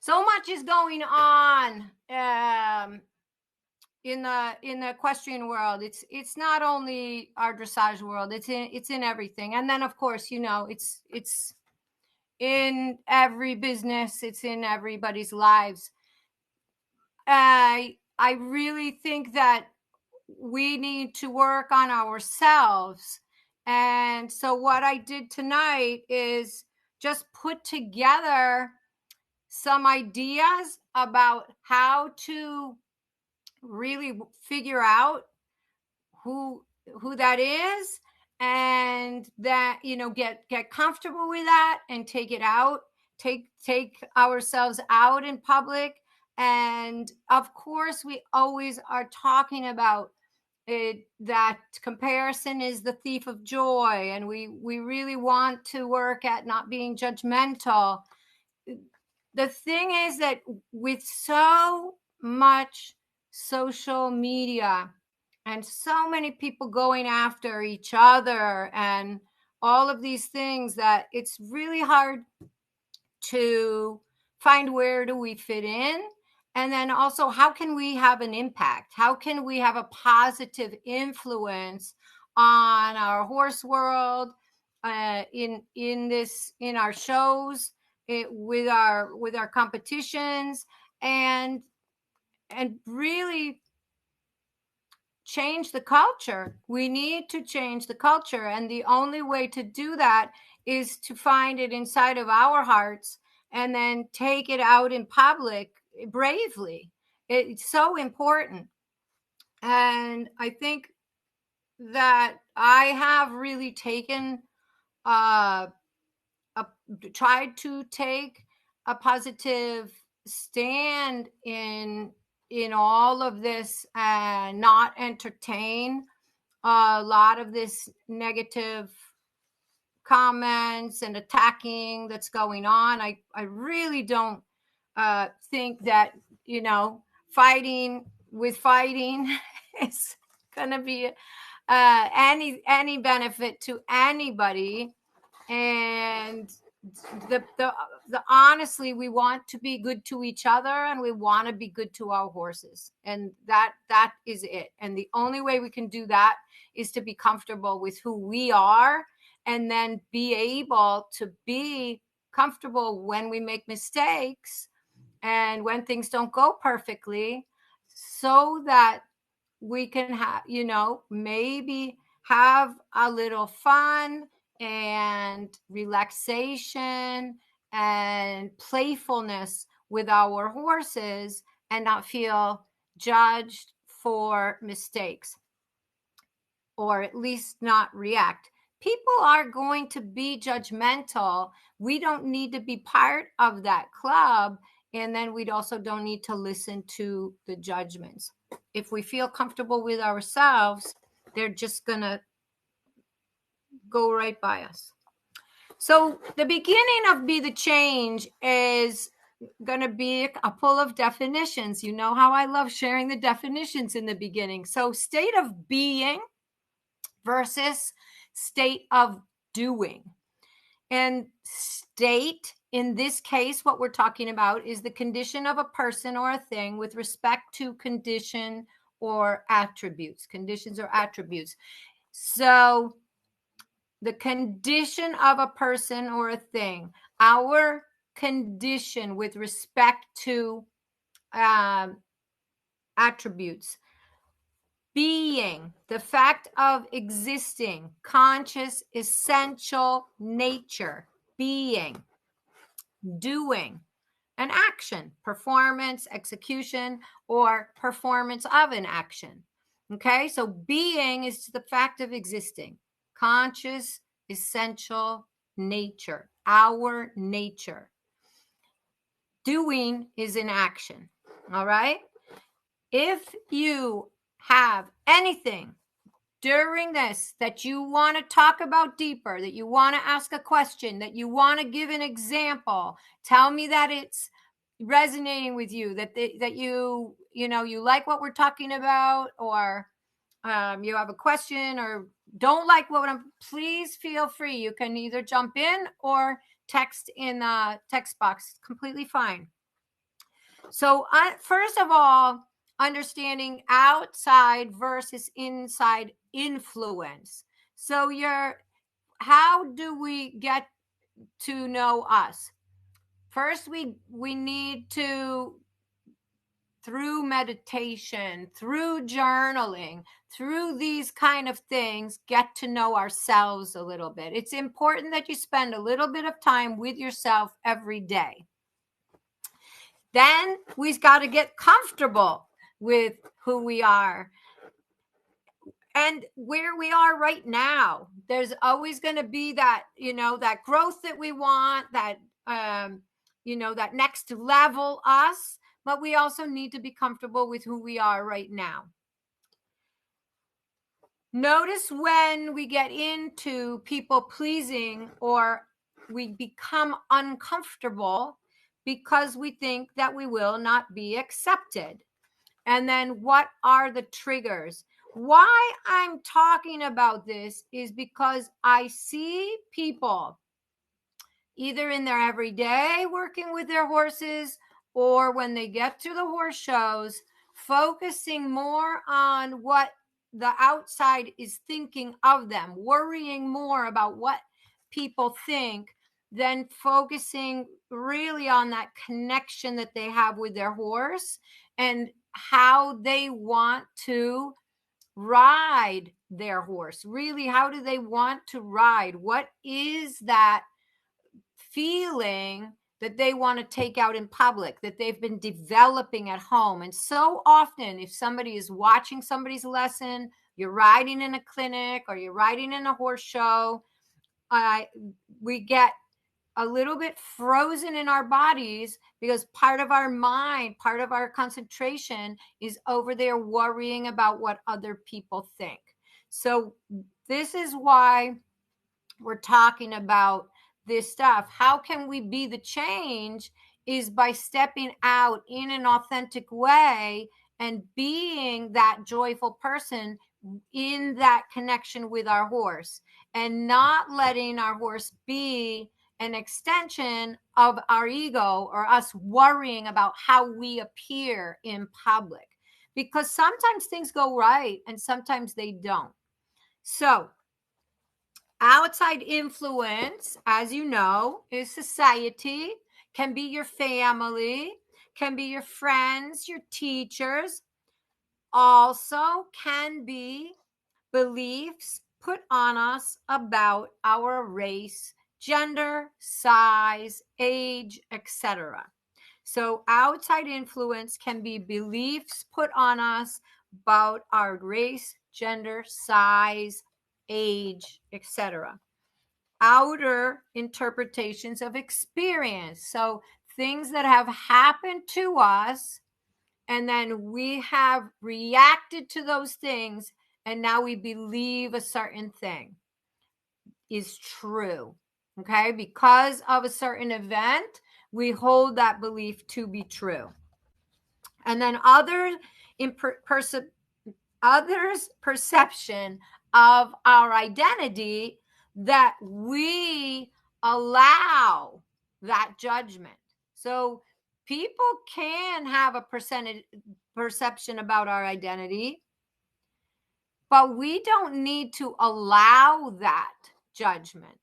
So much is going on in the equestrian world. It's not only our dressage world. It's in everything. And then of course, it's in every business. It's in everybody's lives. I really think that we need to work on ourselves. And so what I did tonight is just put together some ideas about how to really figure out who that is, and that get comfortable with that and take it out, take ourselves out in public. And of course we always are talking about it, that comparison is the thief of joy, and we really want to work at not being judgmental. The thing is that with so much social media and so many people going after each other and all of these things, that it's really hard to find where do we fit in. And then also, how can we have an impact? How can we have a positive influence on our horse world, in our shows, with our competitions, and really change the culture. We need to change the culture, and the only way to do that is to find it inside of our hearts and then take it out in public bravely. It's so important. And I think that I have really taken tried to take a positive stand in all of this, and not entertain a lot of this negative comments and attacking that's going on. I really don't think that fighting is going to be any benefit to anybody. And the honestly, we want to be good to each other, and we want to be good to our horses, and that is it. And the only way we can do that is to be comfortable with who we are, and then be able to be comfortable when we make mistakes and when things don't go perfectly, so that we can have, maybe have a little fun and relaxation and playfulness with our horses, and not feel judged for mistakes, or at least not react. People are going to be judgmental. We don't need to be part of that club. And then we also don't need to listen to the judgments. If we feel comfortable with ourselves, they're just going to go right by us. So the beginning of Be the Change is going to be a couple of definitions. You know how I love sharing the definitions in the beginning. So state of being versus state of doing. And state, in this case, what we're talking about is the condition of a person or a thing with respect to condition or attributes, conditions or attributes. So the condition of a person or a thing, our condition with respect to attributes. Being, the fact of existing, conscious, essential nature, being. Doing, an action, performance, execution, or performance of an action. Okay, so being is the fact of existing, conscious, essential nature, our nature. Doing is an action. All right, if you have anything during this that you want to talk about deeper, that you want to ask a question, that you want to give an example, tell me that it's resonating with you, that you like what we're talking about, or you have a question or don't like what I'm, please feel free. You can either jump in or text in the text box. Completely fine. So, first of all, understanding outside versus inside influence. So, how do we get to know us? First, we need to, through meditation, through journaling, through these kind of things, get to know ourselves a little bit. It's important that you spend a little bit of time with yourself every day. Then we've got to get comfortable with who we are and where we are right now. There's always going to be that, that growth that we want, that, that next level us, but we also need to be comfortable with who we are right now. Notice when we get into people pleasing or we become uncomfortable because we think that we will not be accepted. And then what are the triggers? Why I'm talking about this is because I see people either in their everyday working with their horses or when they get to the horse shows, focusing more on what the outside is thinking of them, worrying more about what people think than focusing really on that connection that they have with their horse and how they want to ride their horse. Really, how do they want to ride? What is that feeling that they want to take out in public, that they've been developing at home? And so often, if somebody is watching somebody's lesson, you're riding in a clinic or you're riding in a horse show, we get a little bit frozen in our bodies because part of our mind, part of our concentration is over there worrying about what other people think. So this is why we're talking about this stuff. How can we be the change is by stepping out in an authentic way and being that joyful person in that connection with our horse and not letting our horse be an extension of our ego or us worrying about how we appear in public, because sometimes things go right and sometimes they don't. So outside influence, as you know, is society, can be your family, can be your friends, your teachers, also can be beliefs put on us about our race, gender, size, age, etc. So outside influence can be beliefs put on us about our race, gender, size, age, etc. Outer interpretations of experience. So things that have happened to us, and then we have reacted to those things, and now we believe a certain thing is true. Okay, because of a certain event, we hold that belief to be true. And then others' perception of our identity, that we allow that judgment. So people can have a perception about our identity, but we don't need to allow that judgment.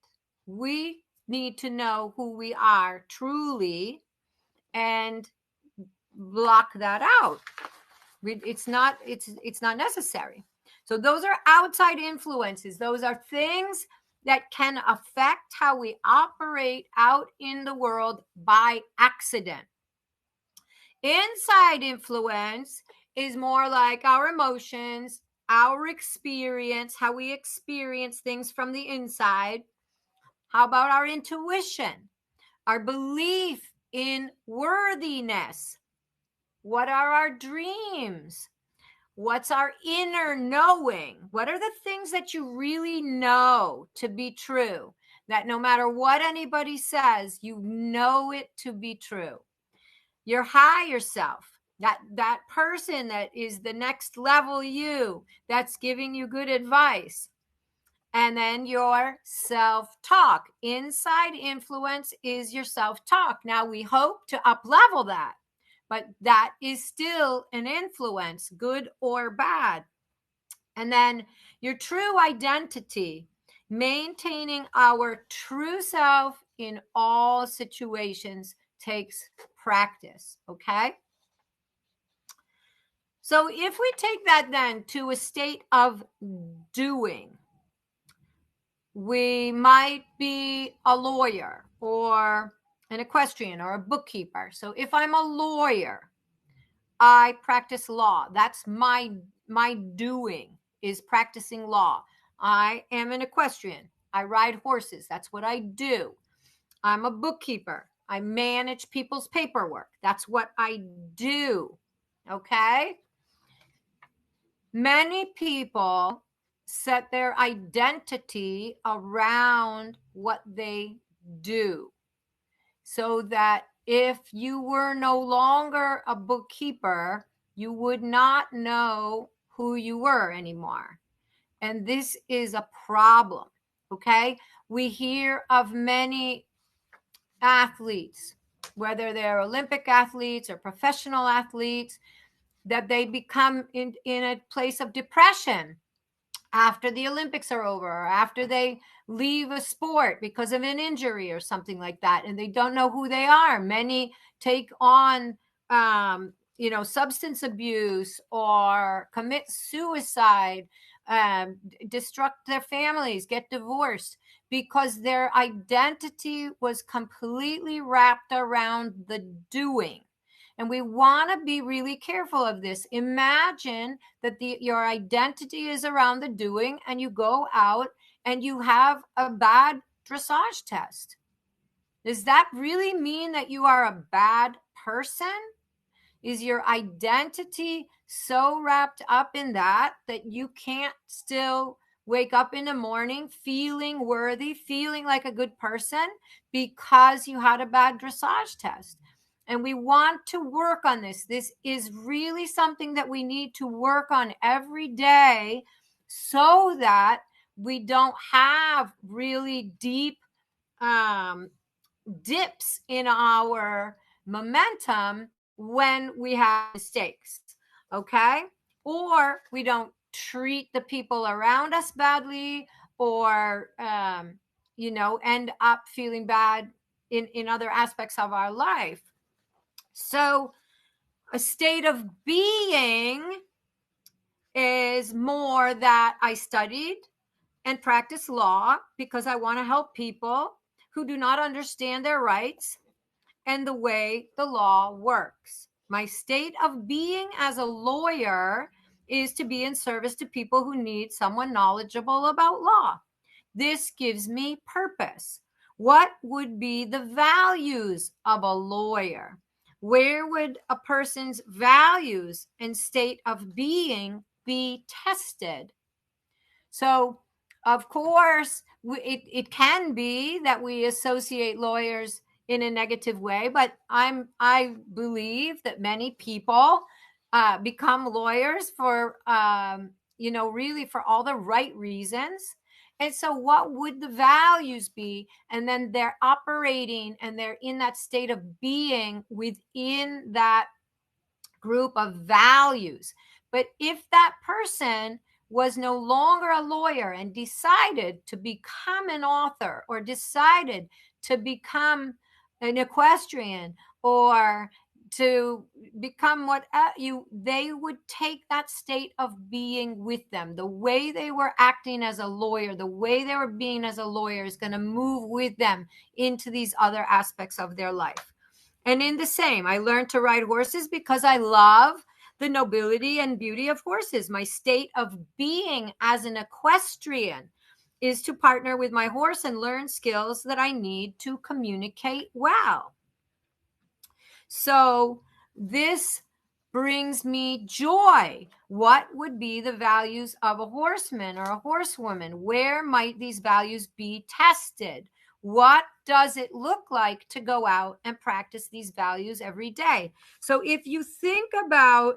We need to know who we are truly and block that out. It's not necessary. So those are outside influences. Those are things that can affect how we operate out in the world by accident. Inside influence is more like our emotions, our experience, how we experience things from the inside. How about our intuition, our belief in worthiness? What are our dreams? What's our inner knowing? What are the things that you really know to be true? That no matter what anybody says, you know it to be true. Your higher self, that person that is the next level you, that's giving you good advice. And then your self-talk. Inside influence is your self-talk. Now we hope to up-level that, but that is still an influence, good or bad. And then your true identity, maintaining our true self in all situations takes practice, okay? So if we take that then to a state of doing, we might be a lawyer or an equestrian or a bookkeeper. So if I'm a lawyer, I practice law. That's my doing, is practicing law. I am an equestrian. I ride horses. That's what I do. I'm a bookkeeper. I manage people's paperwork. That's what I do. Okay? Many people set their identity around what they do, so that if you were no longer a bookkeeper, you would not know who you were anymore. And this is a problem, okay? We hear of many athletes, whether they're Olympic athletes or professional athletes, that they become in a place of depression after the Olympics are over, or after they leave a sport because of an injury or something like that, and they don't know who they are. Many take on, substance abuse or commit suicide, destruct their families, get divorced, because their identity was completely wrapped around the doing. And we want to be really careful of this. Imagine that your identity is around the doing, and you go out and you have a bad dressage test. Does that really mean that you are a bad person? Is your identity so wrapped up in that you can't still wake up in the morning feeling worthy, feeling like a good person because you had a bad dressage test? And we want to work on this. This is really something that we need to work on every day, so that we don't have really deep dips in our momentum when we have mistakes, okay? Or we don't treat the people around us badly, or end up feeling bad in other aspects of our life. So a state of being is more that I studied and practiced law because I want to help people who do not understand their rights and the way the law works. My state of being as a lawyer is to be in service to people who need someone knowledgeable about law. This gives me purpose. What would be the values of a lawyer? Where would a person's values and state of being be tested? So, of course, it can be that we associate lawyers in a negative way, but I believe that many people become lawyers for really for all the right reasons. And so what would the values be? And then they're operating and they're in that state of being within that group of values. But if that person was no longer a lawyer and decided to become an author, or decided to become an equestrian, or to become they would take that state of being with them. The way they were acting as a lawyer, the way they were being as a lawyer is going to move with them into these other aspects of their life. And in the same, I learned to ride horses because I love the nobility and beauty of horses. My state of being as an equestrian is to partner with my horse and learn skills that I need to communicate well. So this brings me joy. What would be the values of a horseman or a horsewoman? Where might these values be tested? What does it look like to go out and practice these values every day? So if you think about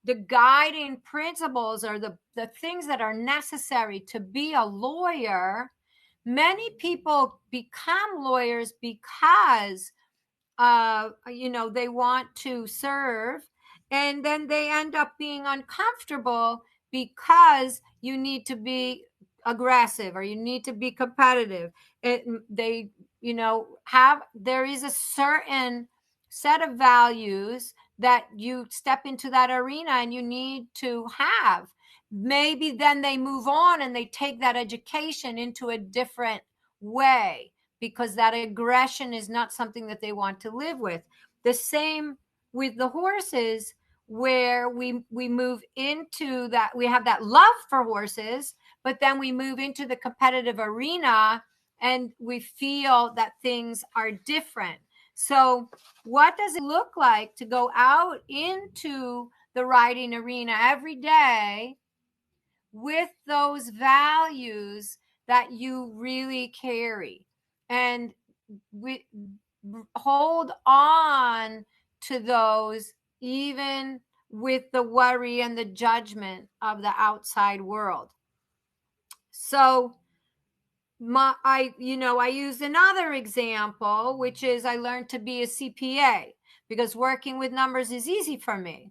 the guiding principles, or the things that are necessary to be a lawyer, many people become lawyers because they want to serve, and then they end up being uncomfortable because you need to be aggressive or you need to be competitive. They, there is a certain set of values that you step into that arena and you need to have. Maybe then they move on and they take that education into a different way, because that aggression is not something that they want to live with. The same with the horses, where we move into that, we have that love for horses, but then we move into the competitive arena and we feel that things are different. So what does it look like to go out into the riding arena every day with those values that you really carry, and we hold on to those even with the worry and the judgment of the outside world? So I use another example, which is I learned to be a CPA because working with numbers is easy for me.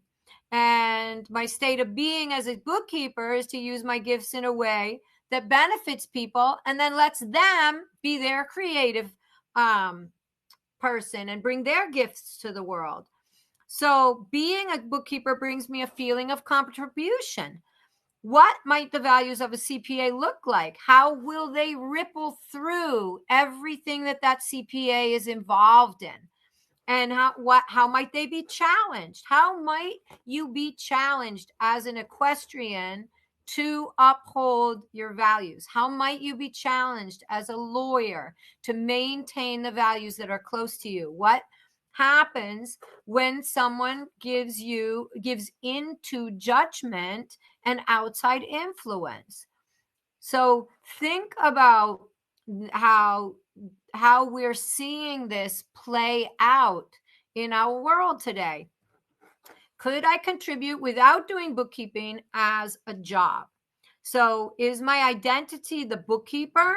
And my state of being as a bookkeeper is to use my gifts in a way that benefits people and then lets them be their creative person and bring their gifts to the world. So being a bookkeeper brings me a feeling of contribution. What might the values of a CPA look like? How will they ripple through everything that CPA is involved in? And how might they be challenged? How might you be challenged as an equestrian to uphold your values? How might you be challenged as a lawyer to maintain the values that are close to you? What happens when someone gives into judgment and outside influence? So think about how we're seeing this play out in our world today. Could I contribute without doing bookkeeping as a job? So is my identity the bookkeeper,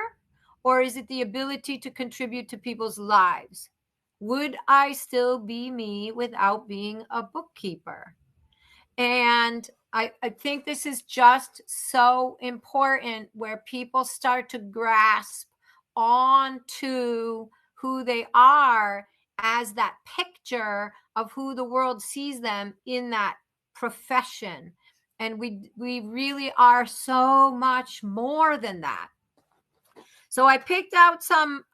or is it the ability to contribute to people's lives? Would I still be me without being a bookkeeper? And I think this is just so important, where people start to grasp onto who they are as that picture of who the world sees them in that profession. And we really are so much more than that. So I picked out some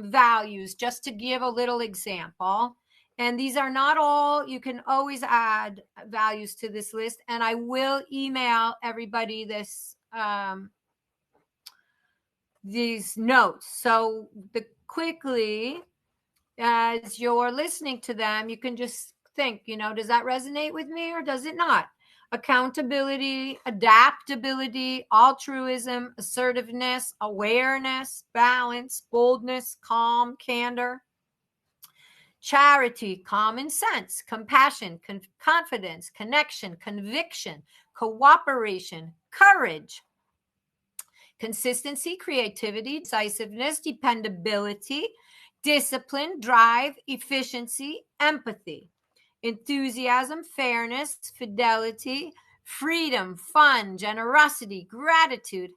values just to give a little example. And these are not all. You can always add values to this list. And I will email everybody these notes. So quickly, as you're listening to them, you can just think, does that resonate with me or does it not? Accountability, adaptability, altruism, assertiveness, awareness, balance, boldness, calm, candor, charity, common sense, compassion, confidence, connection, conviction, cooperation, courage, consistency, creativity, decisiveness, dependability, discipline, drive, efficiency, empathy, enthusiasm, fairness, fidelity, freedom, fun, generosity, gratitude,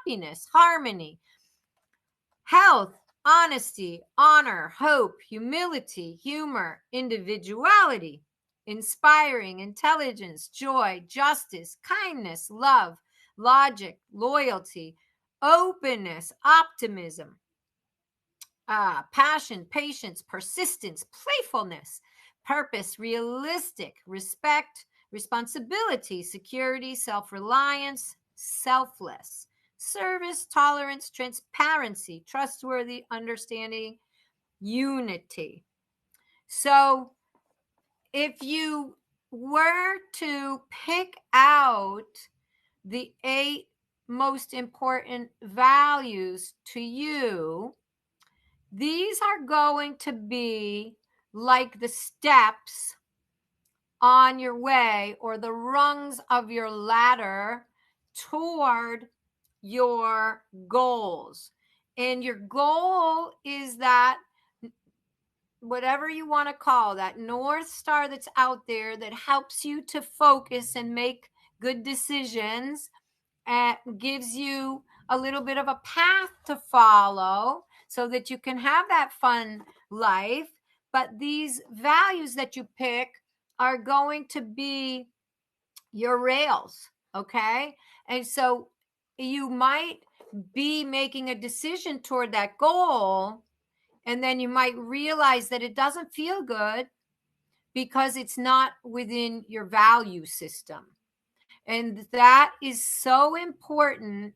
happiness, harmony, health, honesty, honor, hope, humility, humor, individuality, inspiring, intelligence, joy, justice, kindness, love, logic, loyalty, openness, optimism, passion, patience, persistence, playfulness, purpose, realistic, respect, responsibility, security, self-reliance, selfless, service, tolerance, transparency, trustworthy, understanding, unity. So if you were to pick out the 8 most important values to you, these are going to be like the steps on your way, or the rungs of your ladder toward your goals. And your goal is that whatever you want to call that North Star that's out there that helps you to focus and make good decisions, and gives you a little bit of a path to follow so that you can have that fun life. But these values that you pick are going to be your rails. Okay. And so you might be making a decision toward that goal, and then you might realize that it doesn't feel good because it's not within your value system. And that is so important,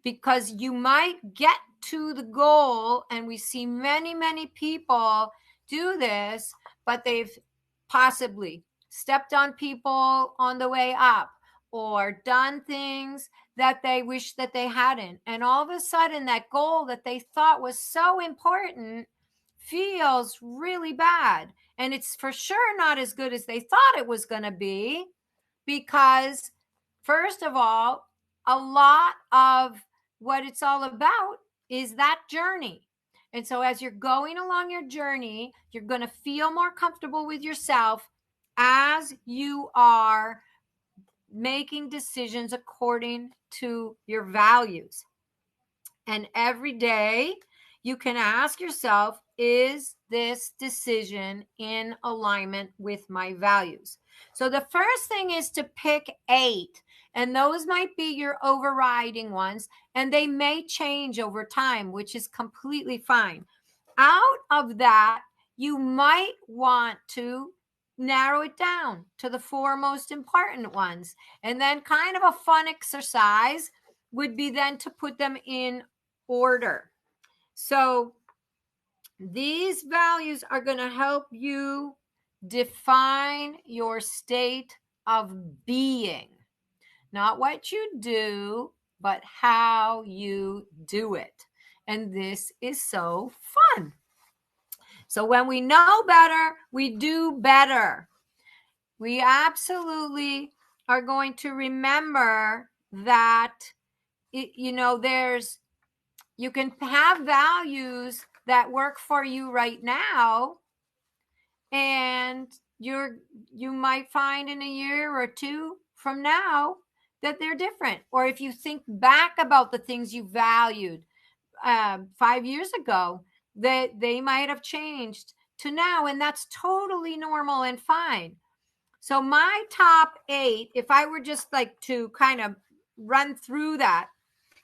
because you might get to the goal, and we see many, many people do this, but they've possibly stepped on people on the way up, or done things that they wish that they hadn't. And all of a sudden, that goal that they thought was so important feels really bad. And it's for sure not as good as they thought it was going to be, because, first of all, a lot of what it's all about is that journey. And so as you're going along your journey, you're going to feel more comfortable with yourself as you are making decisions according to your values. And every day you can ask yourself, is this decision in alignment with my values? So the first thing is to pick 8, and those might be your overriding ones, and they may change over time, which is completely fine. Out of that, you might want to narrow it down to the 4 most important ones. And then, kind of a fun exercise would be then to put them in order. So these values are going to help you define your state of being. Not what you do, but how you do it. And this is so fun. So when we know better, we do better. We absolutely are going to remember that, you can have values that work for you right now, and you might find in a year or 2 from now that they're different. Or if you think back about the things you valued 5 years ago, that they might have changed to now, and that's totally normal and fine. So my top 8, if I were just like to kind of run through that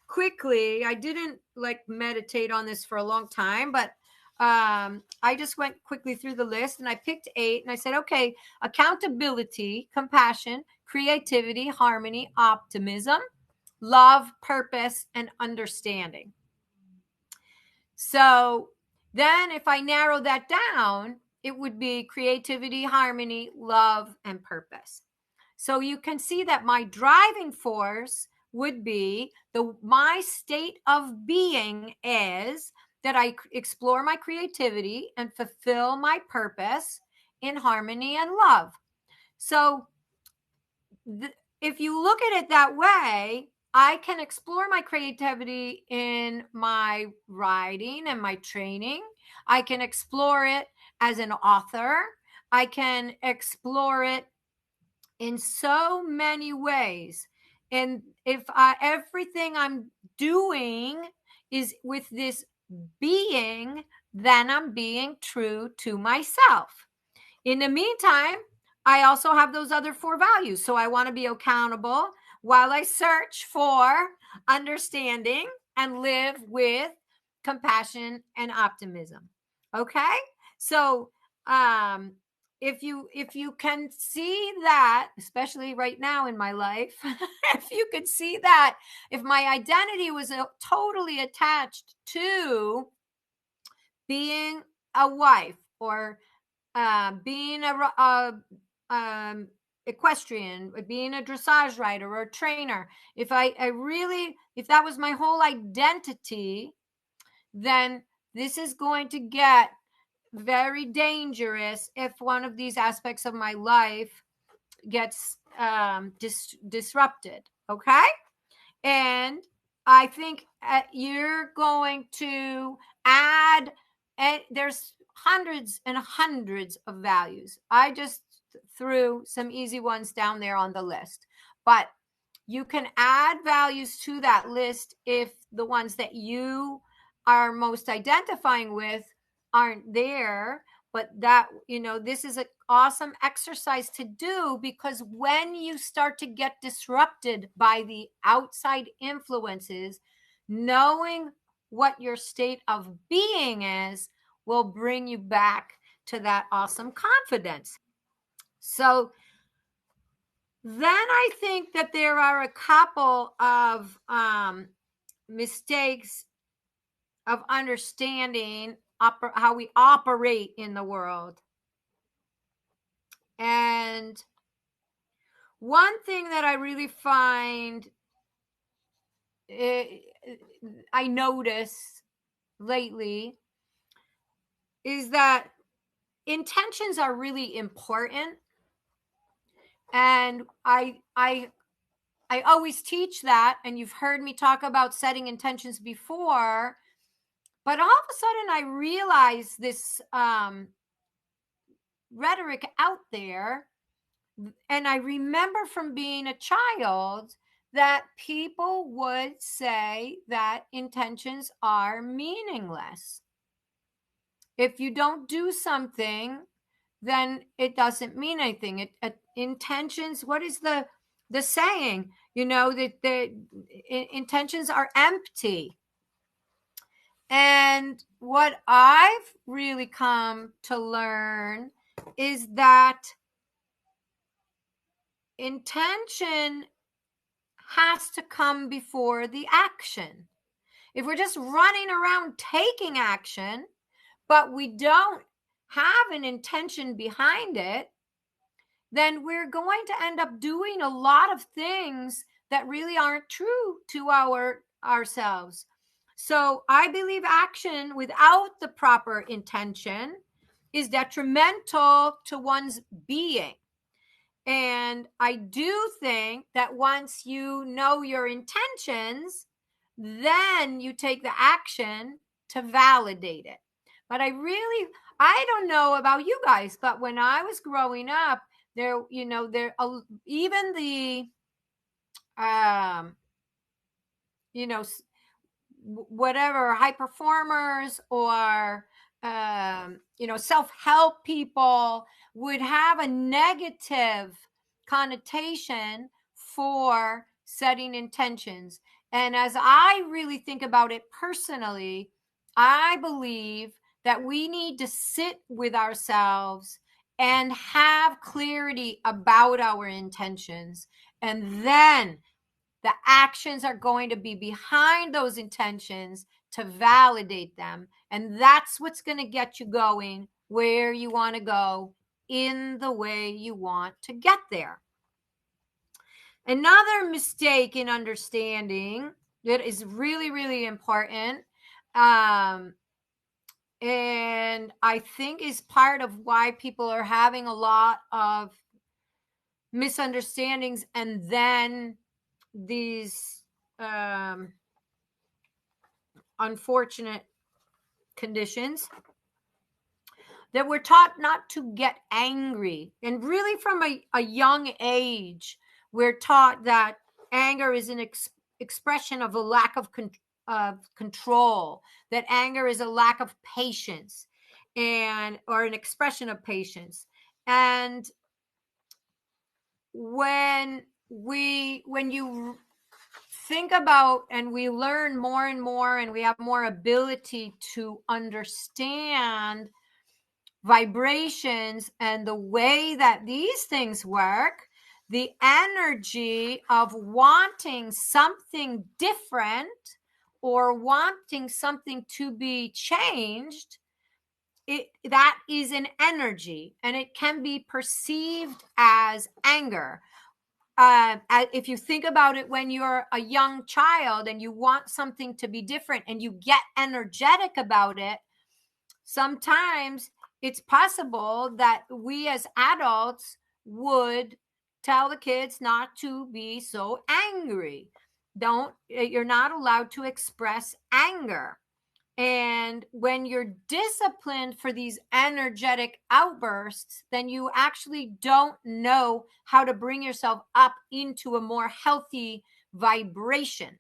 quickly, I didn't like meditate on this for a long time, but I just went quickly through the list, and I picked 8, and I said, okay, accountability, compassion, creativity, harmony, optimism, love, purpose, and understanding. So then if I narrow that down, it would be creativity, harmony, love, and purpose. So you can see that my driving force would be my state of being is that I explore my creativity and fulfill my purpose in harmony and love. So if you look at it that way, I can explore my creativity in my writing and my training. I can explore it as an author. I can explore it in so many ways. And if everything I'm doing is with this being, then I'm being true to myself. In the meantime, I also have those other 4 values. So I want to be accountable while I search for understanding and live with compassion and optimism. Okay? So if you can see that, especially right now in my life, if you could see that, if my identity was totally attached to being a wife, or being a equestrian, being a dressage rider or a trainer, if if that was my whole identity, then this is going to get very dangerous if one of these aspects of my life gets disrupted. Okay. And I think you're going to add, there's hundreds and hundreds of values. I just threw some easy ones down there on the list, but you can add values to that list if the ones that you are most identifying with aren't there. But that, this is an awesome exercise to do, because when you start to get disrupted by the outside influences, knowing what your state of being is will bring you back to that awesome confidence. So then I think that there are a couple of mistakes of understanding how we operate in the world. And one thing that I really find I notice lately is that intentions are really important. And I always teach that, and you've heard me talk about setting intentions before, but all of a sudden I realize this rhetoric out there, and I remember from being a child that people would say that intentions are meaningless. If you don't do something, then it doesn't mean anything. Intentions, what is the saying? That the intentions are empty. And what I've really come to learn is that intention has to come before the action. If we're just running around taking action, but we don't have an intention behind it, then we're going to end up doing a lot of things that really aren't true to ourselves. So I believe action without the proper intention is detrimental to one's being. And I do think that once you know your intentions, then you take the action to validate it. But I don't know about you guys, but when I was growing up, even the whatever high performers or self-help people would have a negative connotation for setting intentions. And as I really think about it personally, I believe that we need to sit with ourselves and have clarity about our intentions. And then the actions are going to be behind those intentions to validate them. And that's what's going to get you going where you want to go in the way you want to get there. Another mistake in understanding that is really, really important, and I think is part of why people are having a lot of misunderstandings and then these unfortunate conditions, that we're taught not to get angry. And really from a young age, we're taught that anger is an expression of a lack of control, that anger is a lack of patience or an expression of patience. And when you think about, and we learn more and more, and we have more ability to understand vibrations and the way that these things work, the energy of wanting something different or wanting something to be changed, that is an energy, and it can be perceived as anger. If you think about it, when you're a young child and you want something to be different and you get energetic about it, sometimes it's possible that we as adults would tell the kids not to be so angry. You're not allowed to express anger. And when you're disciplined for these energetic outbursts, then you actually don't know how to bring yourself up into a more healthy vibration.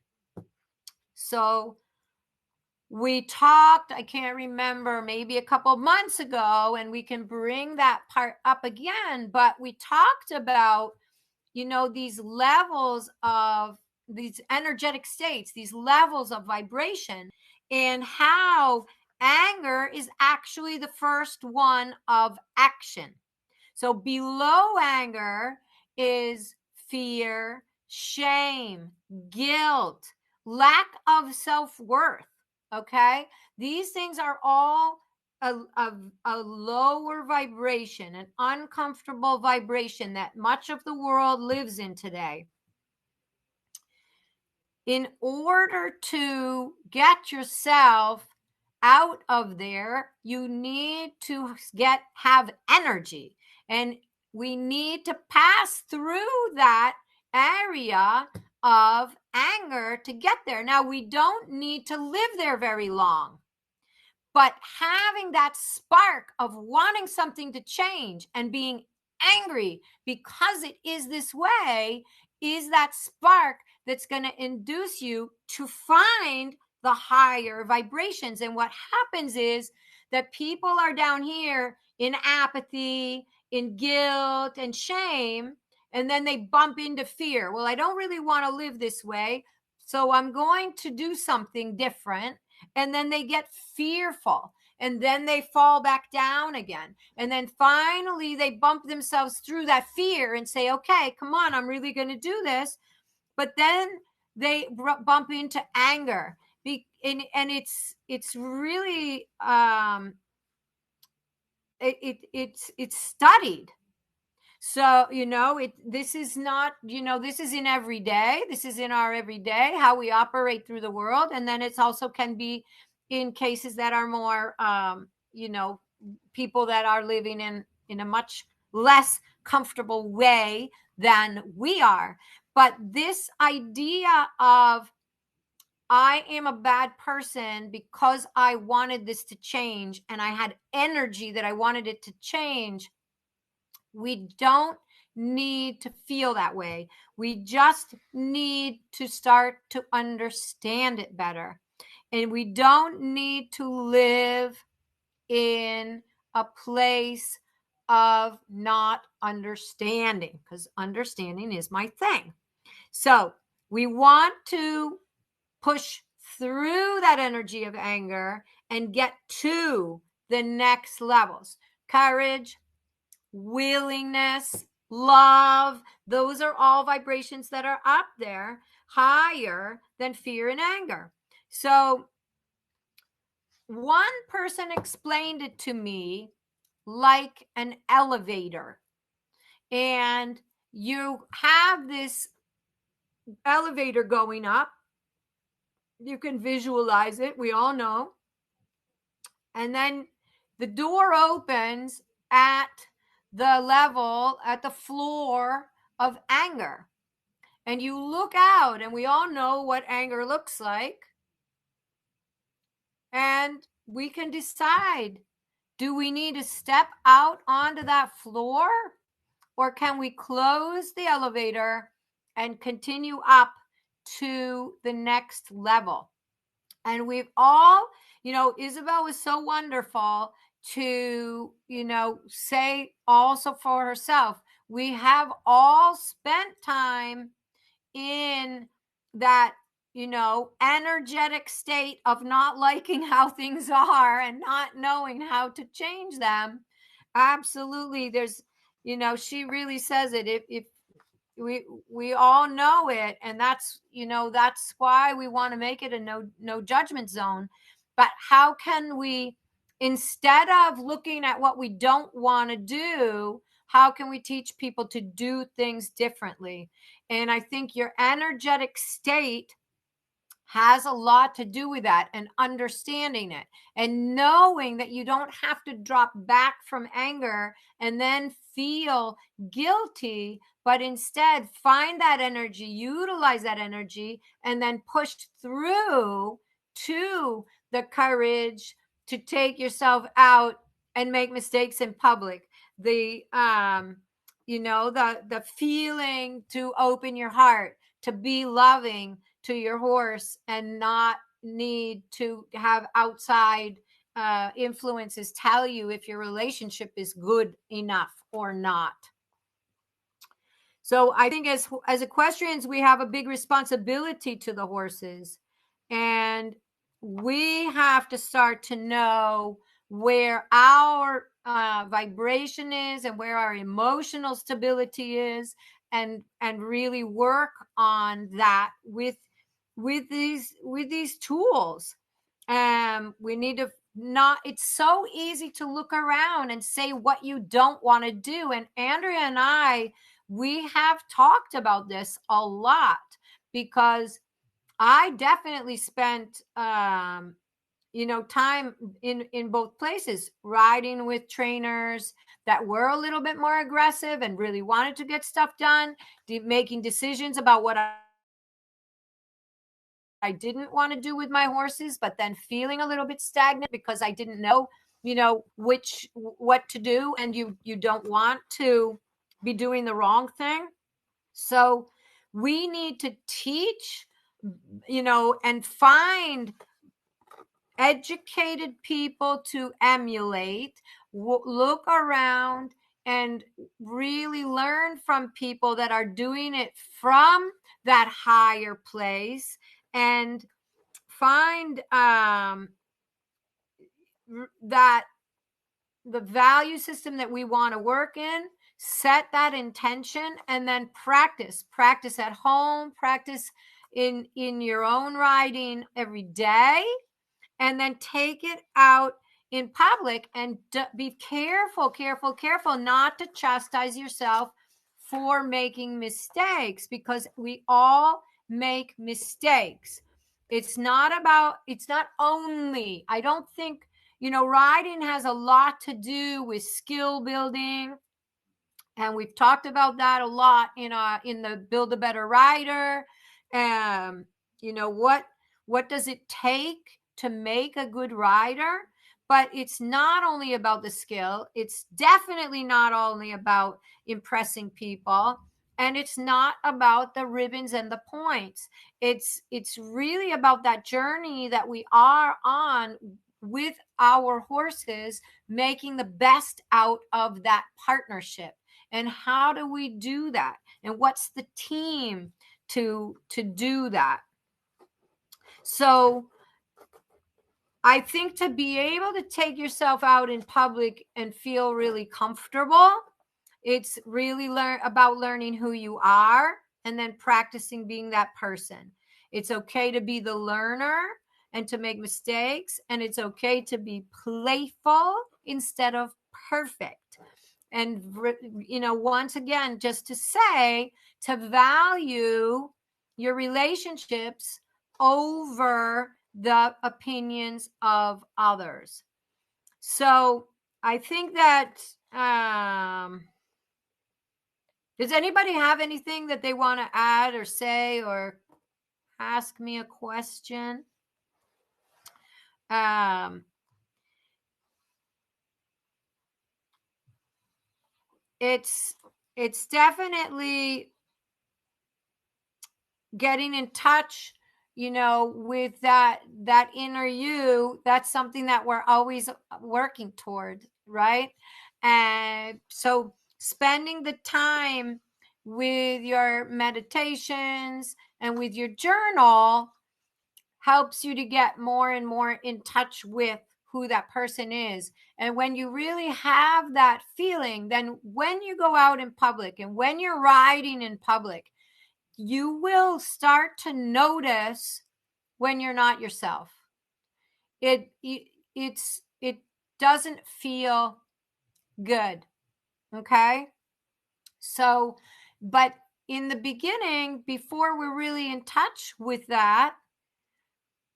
So we talked, I can't remember, maybe a couple months ago, and we can bring that part up again, but we talked about, these levels of these energetic states, these levels of vibration, and how anger is actually the first one of action. So below anger is fear, shame, guilt, lack of self-worth. Okay. These things are all a lower vibration, an uncomfortable vibration that much of the world lives in today. In order to get yourself out of there, you need to have energy, and we need to pass through that area of anger to get there. Now, we don't need to live there very long, but having that spark of wanting something to change and being angry because it is this way is that spark that's going to induce you to find the higher vibrations. And what happens is that people are down here in apathy, in guilt, and shame, and then they bump into fear. Well, I don't really want to live this way, so I'm going to do something different. And then they get fearful, and then they fall back down again. And then finally they bump themselves through that fear and say, okay, come on, I'm really going to do this. But then they bump into anger. And it's really, it's studied. So, this is not, this is in every day. This is in our everyday, how we operate through the world. And then it's also can be in cases that are more, people that are living in a much less comfortable way than we are. But this idea of, I am a bad person because I wanted this to change and I had energy that I wanted it to change. We don't need to feel that way. We just need to start to understand it better. And we don't need to live in a place of not understanding, because understanding is my thing. So we want to push through that energy of anger and get to the next levels. Courage, willingness, love, those are all vibrations that are up there higher than fear and anger. So one person explained it to me like an elevator. And you have this elevator going up. You can visualize it. We all know. And then the door opens at the level, at the floor of anger. And you look out, and we all know what anger looks like. And we can decide, do we need to step out onto that floor, or can we close the elevator and continue up to the next level? And we've all, Isabel was so wonderful to, say also for herself, we have all spent time in that, energetic state of not liking how things are and not knowing how to change them. Absolutely. There's, she really says it. If we all know it, and that's why we want to make it a no judgment zone. But how can we, instead of looking at what we don't want to do, how can we teach people to do things differently? And I think your energetic state has a lot to do with that, and understanding it and knowing that you don't have to drop back from anger and then feel guilty, but instead find that energy, utilize that energy, and then push through to the courage to take yourself out and make mistakes in public, the the feeling to open your heart, to be loving to your horse, and not need to have outside influences tell you if your relationship is good enough or not. So I think as equestrians, we have a big responsibility to the horses, and we have to start to know where our vibration is and where our emotional stability is, and really work on that with these tools. We need to not, it's so easy to look around and say what you don't want to do. And Andrea and I, we have talked about this a lot, because I definitely spent time in both places, riding with trainers that were a little bit more aggressive and really wanted to get stuff done, making decisions about what I didn't want to do with my horses, but then feeling a little bit stagnant because I didn't know, what to do, and you don't want to be doing the wrong thing. So we need to teach, and find educated people to emulate, look around and really learn from people that are doing it from that higher place, and find that the value system that we want to work in, set that intention, and then practice at home, practice in your own riding every day, and then take it out in public, and be careful not to chastise yourself for making mistakes, because we all make mistakes. It's not only, I don't think, riding has a lot to do with skill building. And we've talked about that a lot in the Build a Better Rider. What does it take to make a good rider? But it's not only about the skill. It's definitely not only about impressing people. And it's not about the ribbons and the points. It's really about that journey that we are on with our horses, making the best out of that partnership. And how do we do that? And what's the team to do that? So I think to be able to take yourself out in public and feel really comfortable, it's really about learning who you are, and then practicing being that person. It's okay to be the learner and to make mistakes, and it's okay to be playful instead of perfect. And, once again, just to say, to value your relationships over the opinions of others. So I think that, does anybody have anything that they want to add or say or ask me a question? It's definitely getting in touch, with that inner you. That's something that we're always working toward, right? And so spending the time with your meditations and with your journal helps you to get more and more in touch with who that person is. And when you really have that feeling, then when you go out in public and when you're riding in public, you will start to notice when you're not yourself. It doesn't feel good. Okay? So, but in the beginning, before we're really in touch with that,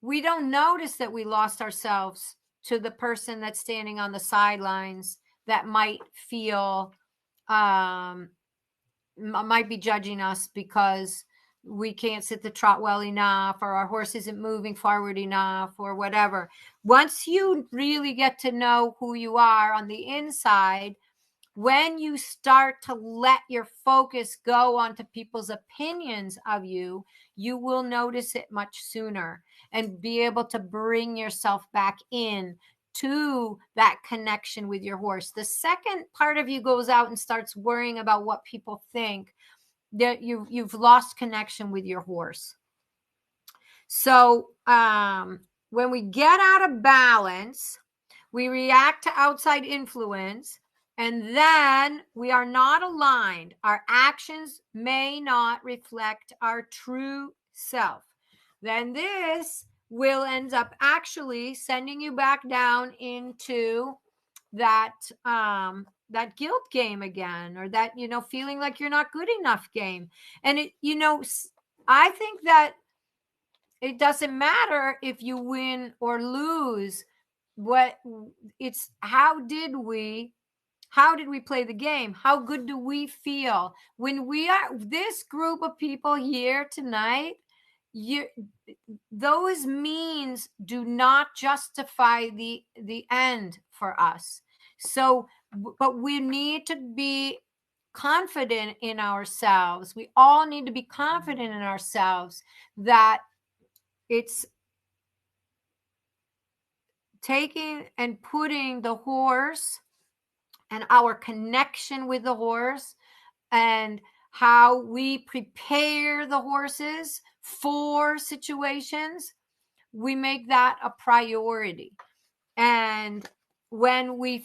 we don't notice that we lost ourselves to the person that's standing on the sidelines that might feel, might be judging us because we can't sit the trot well enough, or our horse isn't moving forward enough, or whatever. Once you really get to know who you are on the inside, when you start to let your focus go onto people's opinions of you, you will notice it much sooner and be able to bring yourself back in to that connection with your horse. The second part of you goes out and starts worrying about what people think, that you've lost connection with your horse. So when we get out of balance, we react to outside influence, and then we are not aligned. Our actions may not reflect our true self. Then this will end up actually sending you back down into that that guilt game again, or that, feeling like you're not good enough game. And I think that it doesn't matter if you win or lose. It's how did we play the game? How good do we feel when we are this group of people here tonight? Those means do not justify the end for us. So, but we need to be confident in ourselves. We all need to be confident in ourselves that it's taking and putting the horse and our connection with the horse and how we prepare the horses for situations, we make that a priority. And when we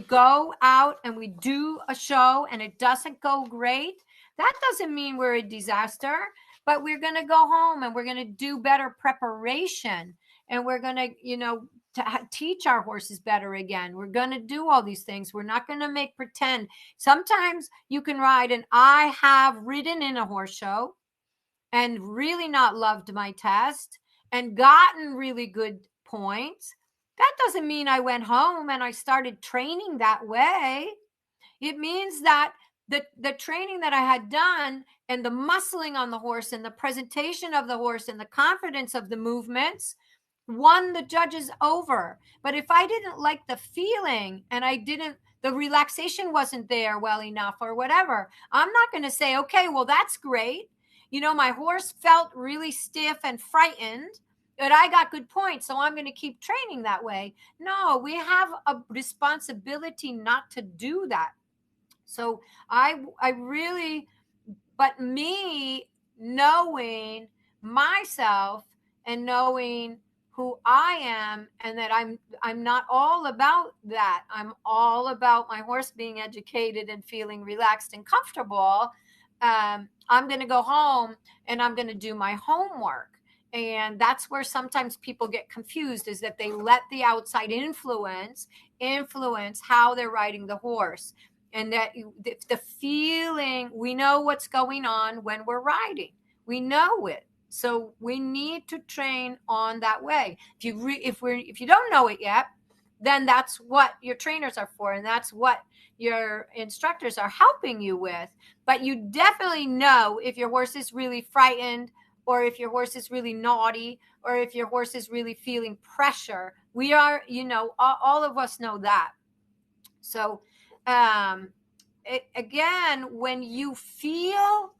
go out and we do a show and it doesn't go great, that doesn't mean we're a disaster, but we're going to go home and we're going to do better preparation, and we're going to, teach our horses better again. We're going to do all these things. We're not going to make pretend. Sometimes you can ride, and I have ridden in a horse show and really not loved my test and gotten really good points. That doesn't mean I went home and I started training that way. It means that the training that I had done and the muscling on the horse and the presentation of the horse and the confidence of the movements won the judges over. But if I didn't like the feeling and the relaxation wasn't there well enough or whatever, I'm not going to say, okay, well, that's great. My horse felt really stiff and frightened, but I got good points, so I'm going to keep training that way. No, we have a responsibility not to do that. So I really, but me knowing myself and knowing who I am, and that I'm not all about that. I'm all about my horse being educated and feeling relaxed and comfortable. I'm going to go home and I'm going to do my homework. And that's where sometimes people get confused, is that they let the outside influence how they're riding the horse. And that the feeling, we know what's going on when we're riding. We know it. So we need to train on that way. If you don't know it yet, then that's what your trainers are for, and that's what your instructors are helping you with. But you definitely know if your horse is really frightened, or if your horse is really naughty, or if your horse is really feeling pressure. We are, all of us know that. So again, when you feel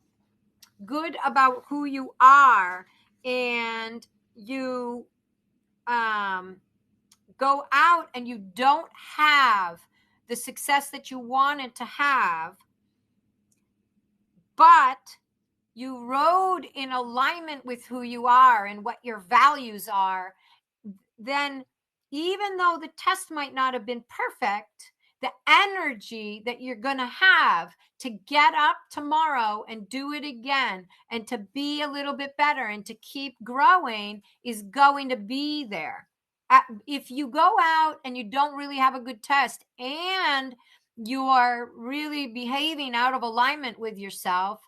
good about who you are and you go out and you don't have the success that you wanted to have, but you rode in alignment with who you are and what your values are, then even though the test might not have been perfect, the energy that you're going to have to get up tomorrow and do it again and to be a little bit better and to keep growing is going to be there. If you go out and you don't really have a good test and you are really behaving out of alignment with yourself,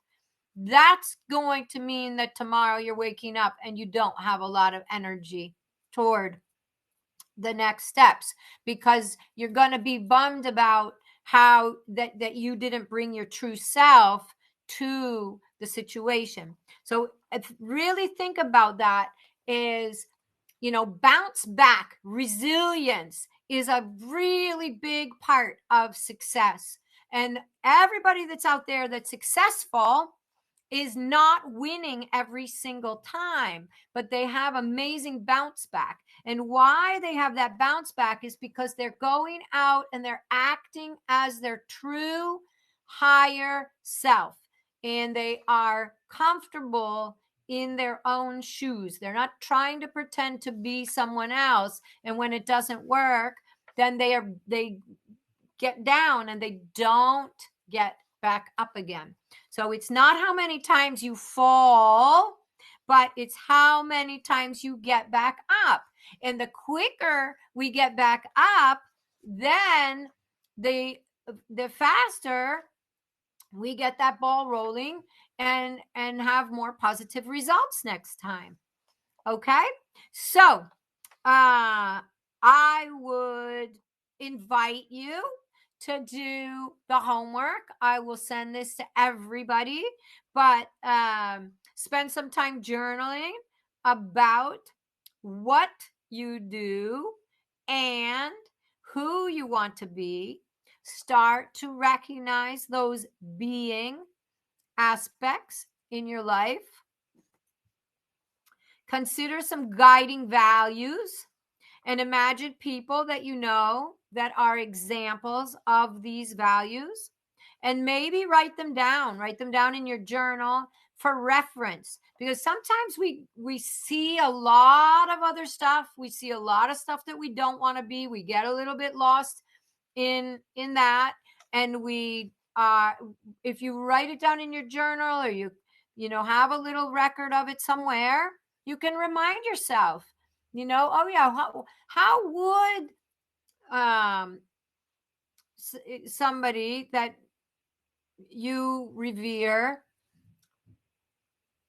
that's going to mean that tomorrow you're waking up and you don't have a lot of energy toward the next steps, because you're going to be bummed about how that you didn't bring your true self to the situation. So really think about that is, bounce back, resilience is a really big part of success. And everybody that's out there that's successful is not winning every single time, but they have amazing bounce back. And why they have that bounce back is because they're going out and they're acting as their true higher self. And they are comfortable in their own shoes. They're not trying to pretend to be someone else. And when it doesn't work, then they get down and they don't get back up again. So it's not how many times you fall, but it's how many times you get back up. And the quicker we get back up, then the faster we get that ball rolling and have more positive results next time. Okay? So, I would invite you to do the homework. I will send this to everybody, but spend some time journaling about what you do and who you want to be. Start to recognize those being aspects in your life. Consider some guiding values and imagine people that you know that are examples of these values, and maybe write them down in your journal for reference, because sometimes we see a lot of other stuff. We see a lot of stuff that we don't want to be. We get a little bit lost in that, and we if you write it down in your journal, or you have a little record of it somewhere, you can remind yourself, oh yeah, how would somebody that you revere,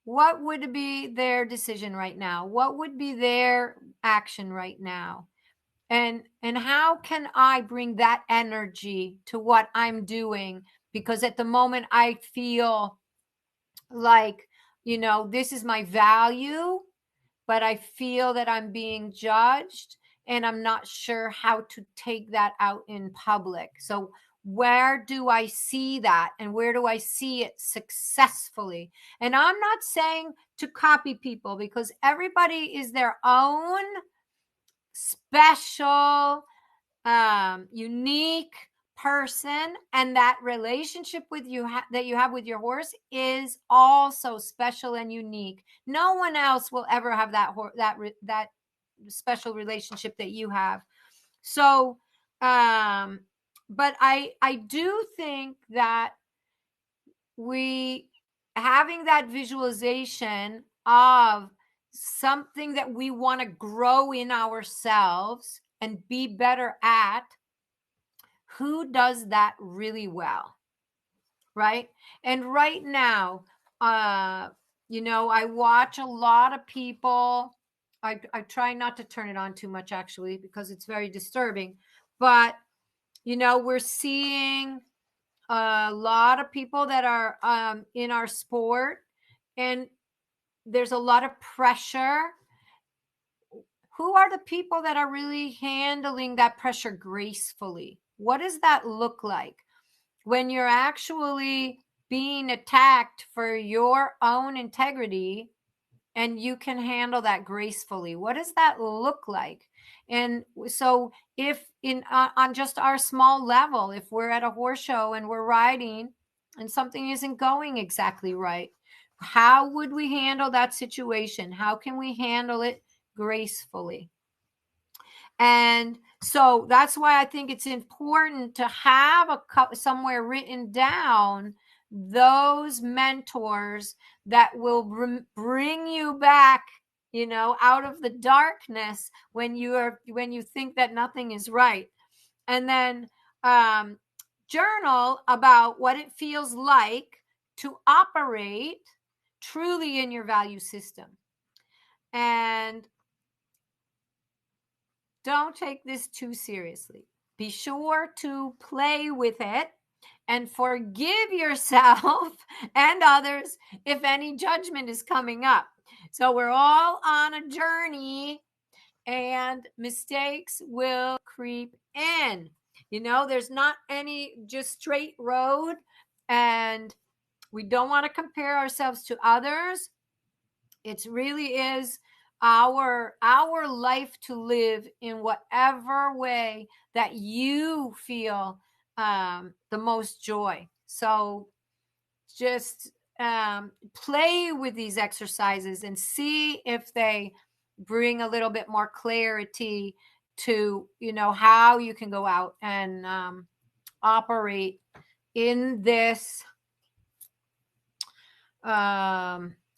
what would be their decision right now? What would be their action right now? And how can I bring that energy to what I'm doing? Because at the moment I feel like, this is my value, but I feel that I'm being judged and I'm not sure how to take that out in public. So where do I see that, and where do I see it successfully? And I'm not saying to copy people, because everybody is their own special, unique person, and that relationship with you that you have with your horse is also special and unique. No one else will ever have that special relationship that you have. So but I do think that we having that visualization of something that we want to grow in ourselves and be better at, who does that really well, right? And right now, I watch a lot of people. I try not to turn it on too much, actually, because it's very disturbing. But, we're seeing a lot of people that are in our sport, and there's a lot of pressure. Who are the people that are really handling that pressure gracefully? What does that look like when you're actually being attacked for your own integrity and you can handle that gracefully? What does that look like? And so if on just our small level, if we're at a horse show and we're riding and something isn't going exactly right, how would we handle that situation? How can we handle it gracefully? And so that's why I think it's important to have somewhere written down those mentors that will bring you back, out of the darkness when you think that nothing is right. And then journal about what it feels like to operate truly in your value system. And don't take this too seriously. Be sure to play with it and forgive yourself and others if any judgment is coming up. So we're all on a journey, and mistakes will creep in. There's not any just straight road, and we don't want to compare ourselves to others. It really is our life to live in whatever way that you feel the most joy. So just play with these exercises and see if they bring a little bit more clarity to how you can go out and operate in this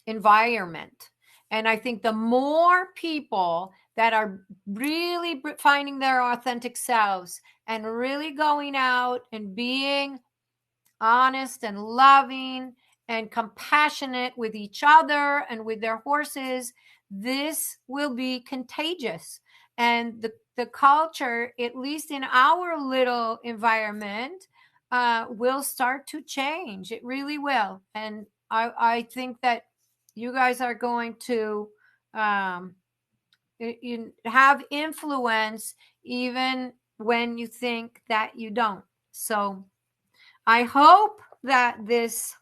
environment. And I think the more people that are really finding their authentic selves and really going out and being honest and loving and compassionate with each other and with their horses, this will be contagious. And the culture, at least in our little environment, will start to change. It really will. And I think that you guys are going to have influence even when you think that you don't. So I hope that this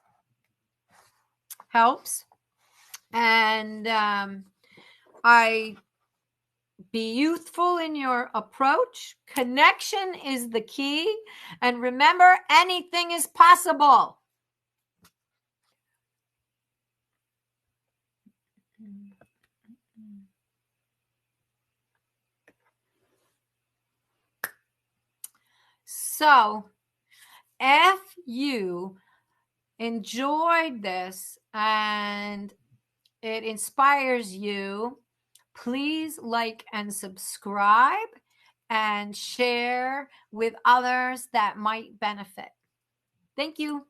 helps. And be youthful in your approach. Connection is the key. And remember, anything is possible. So, if you enjoyed this and it inspires you, please like and subscribe and share with others that might benefit. Thank you.